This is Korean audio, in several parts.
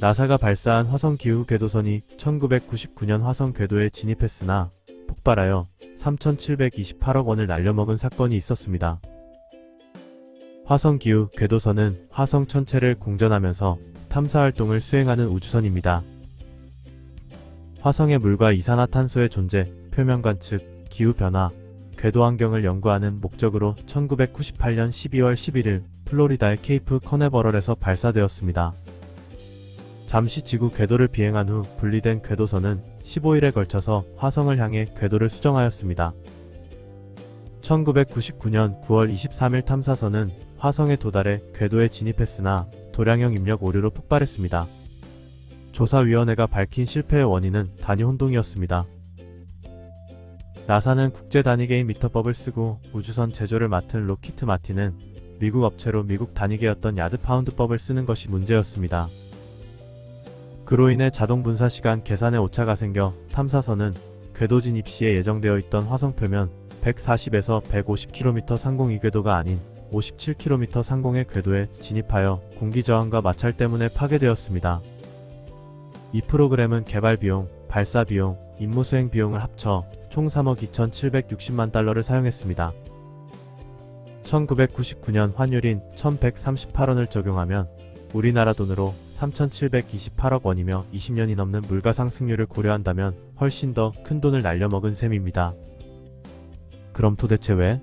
나사가 발사한 화성 기후 궤도선이 1999년 화성 궤도에 진입했으나 폭발하여 3,728억 원을 날려먹은 사건이 있었습니다. 화성 기후 궤도선은 화성 전체를 공전하면서 탐사활동을 수행하는 우주선입니다. 화성의 물과 이산화탄소의 존재, 표면 관측, 기후변화, 궤도 환경을 연구하는 목적으로 1998년 12월 11일 플로리다의 케이프 커네버럴에서 발사되었습니다. 잠시 지구 궤도를 비행한 후 분리된 궤도선은 15일에 걸쳐서 화성을 향해 궤도를 수정하였습니다. 1999년 9월 23일 탐사선은 화성에 도달해 궤도에 진입했으나 도량형 입력 오류로 폭발했습니다. 조사위원회가 밝힌 실패의 원인은 단위 혼동이었습니다. 나사는 국제단위계인 미터법을 쓰고 우주선 제조를 맡은 로키트 마틴은 미국 업체로 미국 단위계였던 야드파운드법을 쓰는 것이 문제였습니다. 그로 인해 자동 분사 시간 계산에 오차가 생겨 탐사선은 궤도 진입 시에 예정되어 있던 화성 표면 140에서 150km 상공 이궤도가 아닌 57km 상공의 궤도에 진입하여 공기 저항과 마찰 때문에 파괴되었습니다. 이 프로그램은 개발 비용, 발사 비용, 임무 수행 비용을 합쳐 총 3억 2,760만 달러를 사용했습니다. 1999년 환율인 1,138원을 적용하면 우리나라 돈으로 3,728억 원이며 20년이 넘는 물가 상승률을 고려한다면 훨씬 더 큰 돈을 날려먹은 셈입니다. 그럼 도대체 왜?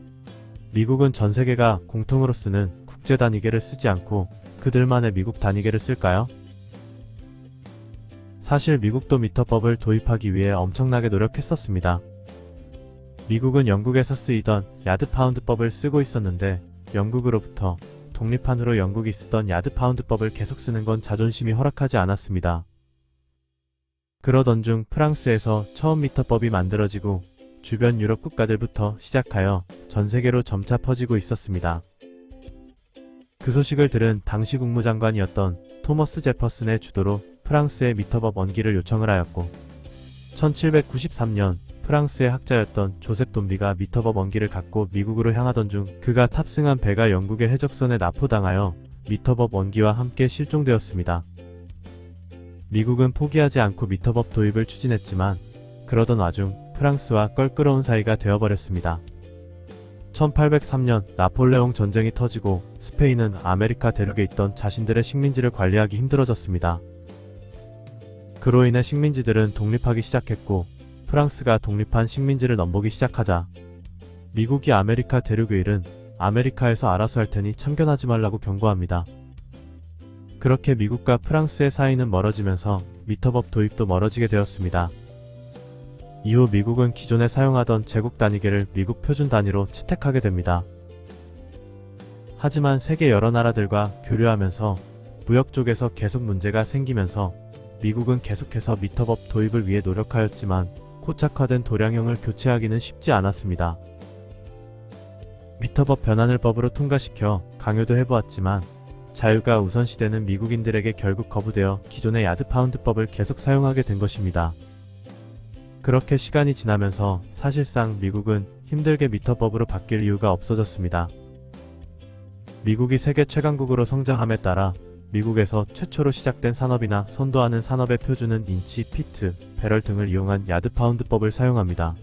미국은 전 세계가 공통으로 쓰는 국제 단위계를 쓰지 않고 그들만의 미국 단위계를 쓸까요? 사실 미국도 미터법을 도입하기 위해 엄청나게 노력했었습니다. 미국은 영국에서 쓰이던 야드파운드법을 쓰고 있었는데 영국으로부터 독립한 후로 영국이 쓰던 야드파운드법을 계속 쓰는 건 자존심이 허락하지 않았습니다. 그러던 중 프랑스에서 처음 미터법이 만들어지고 주변 유럽 국가들부터 시작하여 전 세계로 점차 퍼지고 있었습니다. 그 소식을 들은 당시 국무장관이었던 토머스 제퍼슨의 주도로 프랑스에 미터법 원기를 요청을 하였고 1793년 프랑스의 학자였던 조셉 돈비가 미터법 원기를 갖고 미국으로 향하던 중 그가 탑승한 배가 영국의 해적선에 납포당하여 미터법 원기와 함께 실종되었습니다. 미국은 포기하지 않고 미터법 도입을 추진했지만 그러던 와중 프랑스와 껄끄러운 사이가 되어버렸습니다. 1803년 나폴레옹 전쟁이 터지고 스페인은 아메리카 대륙에 있던 자신들의 식민지를 관리하기 힘들어졌습니다. 그로 인해 식민지들은 독립하기 시작했고 프랑스가 독립한 식민지를 넘보기 시작하자 미국이 아메리카 대륙의 일은 아메리카에서 알아서 할 테니 참견하지 말라고 경고합니다. 그렇게 미국과 프랑스의 사이는 멀어지면서 미터법 도입도 멀어지게 되었습니다. 이후 미국은 기존에 사용하던 제국 단위계를 미국 표준 단위로 채택하게 됩니다. 하지만 세계 여러 나라들과 교류하면서 무역 쪽에서 계속 문제가 생기면서 미국은 계속해서 미터법 도입을 위해 노력하였지만 고착화된 도량형을 교체하기는 쉽지 않았습니다. 미터법 변환을 법으로 통과시켜 강요도 해보았지만 자유가 우선시되는 미국인들에게 결국 거부되어 기존의 야드파운드법을 계속 사용하게 된 것입니다. 그렇게 시간이 지나면서 사실상 미국은 힘들게 미터법으로 바뀔 이유가 없어졌습니다. 미국이 세계 최강국으로 성장함에 따라 미국에서 최초로 시작된 산업이나 선도하는 산업의 표준은 인치, 피트, 배럴 등을 이용한 야드파운드법을 사용합니다.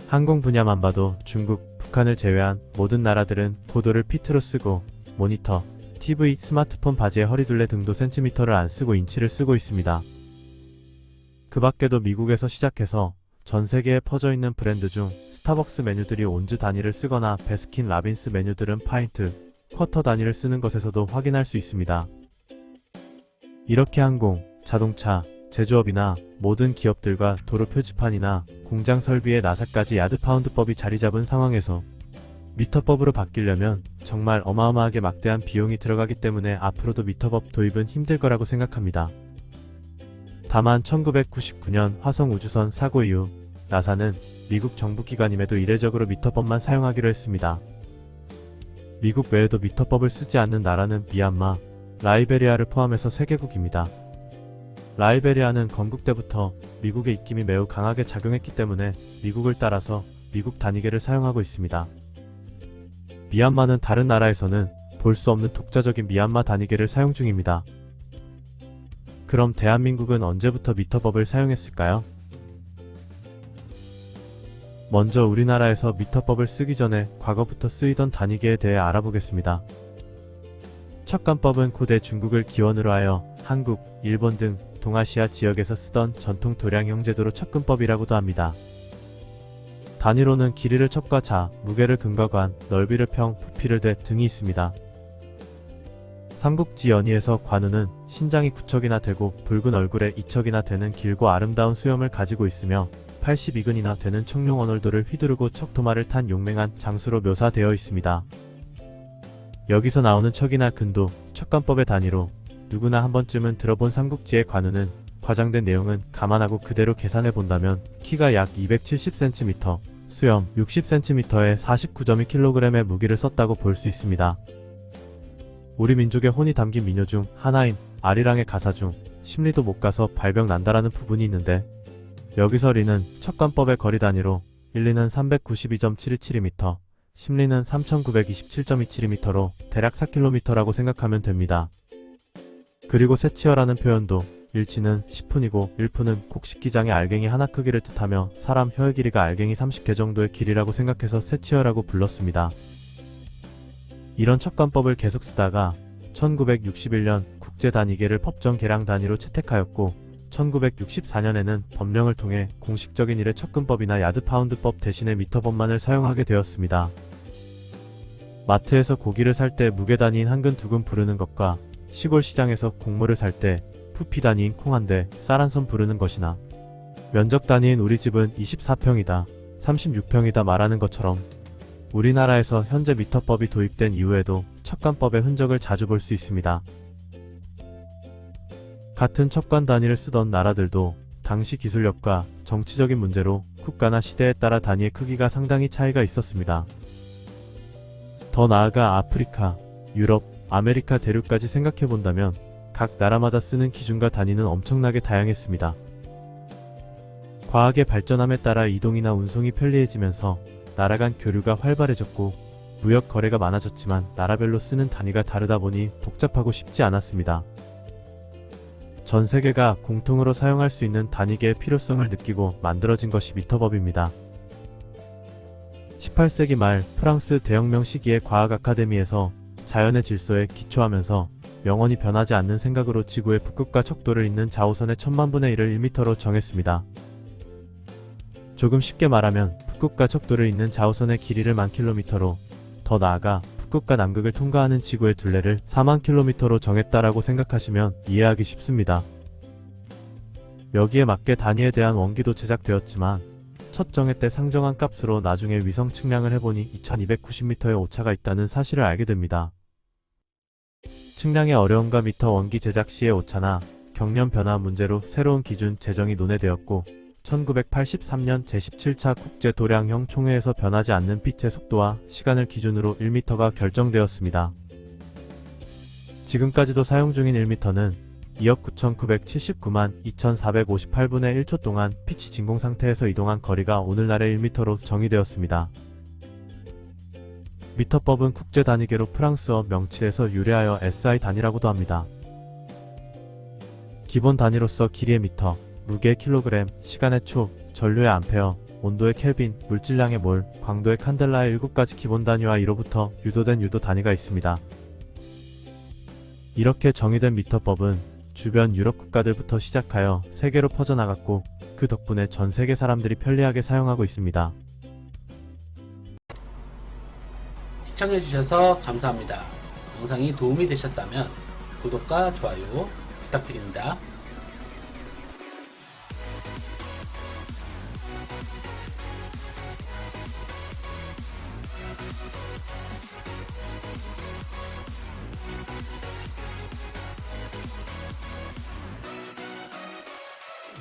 항공 분야만 봐도 중국, 북한을 제외한 모든 나라들은 고도를 피트로 쓰고 모니터, TV, 스마트폰 바지의 허리둘레 등도 센티미터를 안 쓰고 인치를 쓰고 있습니다. 그 밖에도 미국에서 시작해서 전 세계에 퍼져 있는 브랜드 중 스타벅스 메뉴들이 온즈 단위를 쓰거나 베스킨 라빈스 메뉴들은 파인트, 쿼터 단위를 쓰는 것에서도 확인할 수 있습니다. 이렇게 항공, 자동차, 제조업이나 모든 기업들과 도로 표지판이나 공장 설비의 나사까지 야드파운드법이 자리잡은 상황에서 미터법으로 바뀌려면 정말 어마어마하게 막대한 비용이 들어가기 때문에 앞으로도 미터법 도입은 힘들 거라고 생각합니다. 다만 1999년 화성 우주선 사고 이후 나사는 미국 정부 기관임에도 이례적으로 미터법만 사용하기로 했습니다. 미국 외에도 미터법을 쓰지 않는 나라는 미얀마, 라이베리아를 포함해서 3개국입니다. 라이베리아는 건국 때부터 미국의 입김이 매우 강하게 작용했기 때문에 미국을 따라서 미국 단위계를 사용하고 있습니다. 미얀마는 다른 나라에서는 볼 수 없는 독자적인 미얀마 단위계를 사용 중입니다. 그럼 대한민국은 언제부터 미터법을 사용했을까요? 먼저 우리나라에서 미터법을 쓰기 전에 과거부터 쓰이던 단위계에 대해 알아보겠습니다. 척간법은 고대 중국을 기원으로 하여 한국, 일본 등 동아시아 지역에서 쓰던 전통 도량형 제도로 척근법이라고도 합니다. 단위로는 길이를 척과 자, 무게를 근과 관, 넓이를 평, 부피를 대 등이 있습니다. 삼국지 연의에서 관우는 신장이 9척이나 되고 붉은 얼굴에 2척이나 되는 길고 아름다운 수염을 가지고 있으며 82근이나 되는 청룡 언월도를 휘두르고 척도마를 탄 용맹한 장수로 묘사되어 있습니다. 여기서 나오는 척이나 근도 척간법의 단위로 누구나 한 번쯤은 들어본 삼국지의 관우는 과장된 내용은 감안하고 그대로 계산해 본다면 키가 약 270cm, 수염 60cm에 49.2kg의 무기를 썼다고 볼 수 있습니다. 우리 민족의 혼이 담긴 민요 중 하나인 아리랑의 가사 중 심리도 못 가서 발병 난다라는 부분이 있는데 여기서 리는 척간법의 거리 단위로 1리는 392.727m, 심리는 3927.27m로 대략 4km라고 생각하면 됩니다. 그리고 세치어라는 표현도 일치는 10푼이고 1푼은 곡식기장의 알갱이 하나 크기를 뜻하며 사람 혀의 길이가 알갱이 30개 정도의 길이라고 생각해서 세치어라고 불렀습니다. 이런 척간법을 계속 쓰다가 1961년 국제단위계를 법정 계량 단위로 채택하였고 1964년에는 법령을 통해 공식적인 일의 척근법이나 야드파운드법 대신에 미터법만을 사용하게 되었습니다. 마트에서 고기를 살 때 무게 단위인 한 근, 두 근 부르는 것과 시골 시장에서 곡물을 살 때 부피 단위인 콩 한 대, 쌀 한 선 부르는 것이나 면적 단위인 우리 집은 24평이다, 36평이다 말하는 것처럼 우리나라에서 현재 미터법이 도입된 이후에도 척간법의 흔적을 자주 볼 수 있습니다. 같은 척간 단위를 쓰던 나라들도 당시 기술력과 정치적인 문제로 국가나 시대에 따라 단위의 크기가 상당히 차이가 있었습니다. 더 나아가 아프리카, 유럽, 아메리카 대륙까지 생각해본다면 각 나라마다 쓰는 기준과 단위는 엄청나게 다양했습니다. 과학의 발전함에 따라 이동이나 운송이 편리해지면서 나라 간 교류가 활발해졌고 무역 거래가 많아졌지만 나라별로 쓰는 단위가 다르다 보니 복잡하고 쉽지 않았습니다. 전 세계가 공통으로 사용할 수 있는 단위계의 필요성을 느끼고 만들어진 것이 미터법입니다. 18세기 말 프랑스 대혁명 시기의 과학 아카데미에서 자연의 질서에 기초하면서 영원히 변하지 않는 생각으로 지구의 북극과 척도를 잇는 자오선의 1000만분의 1을 1m로 정했습니다. 조금 쉽게 말하면 북극과 척도를 잇는 자오선의 길이를 10,000km로, 더 나아가 북극과 남극을 통과하는 지구의 둘레를 40,000km로 정했다라고 생각하시면 이해하기 쉽습니다. 여기에 맞게 단위에 대한 원기도 제작되었지만 첫 정해 때 상정한 값으로 나중에 위성 측량을 해보니 2290m의 오차가 있다는 사실을 알게 됩니다. 측량의 어려움과 미터 원기 제작 시의 오차나 경련 변화 문제로 새로운 기준 제정이 논의되었고 1983년 제17차 국제도량형 총회에서 변하지 않는 빛의 속도와 시간을 기준으로 1m가 결정되었습니다. 지금까지도 사용 중인 1m는 2억9,979만 2,458분의 1초 동안 빛이 진공 상태에서 이동한 거리가 오늘날의 1m로 정의되었습니다. 미터법은 국제단위계로 프랑스어 명치에서 유래하여 SI 단위라고도 합니다. 기본 단위로서 길이의 미터, 무게의 킬로그램, 시간의 초, 전류의 암페어, 온도의 켈빈, 물질량의 몰, 광도의 칸델라의 7가지 기본 단위와 이로부터 유도된 유도 단위가 있습니다. 이렇게 정의된 미터법은 주변 유럽 국가들부터 시작하여 세계로 퍼져나갔고 그 덕분에 전 세계 사람들이 편리하게 사용하고 있습니다. 시청해주셔서 감사합니다. 영상이 도움이 되셨다면 구독과 좋아요 부탁드립니다.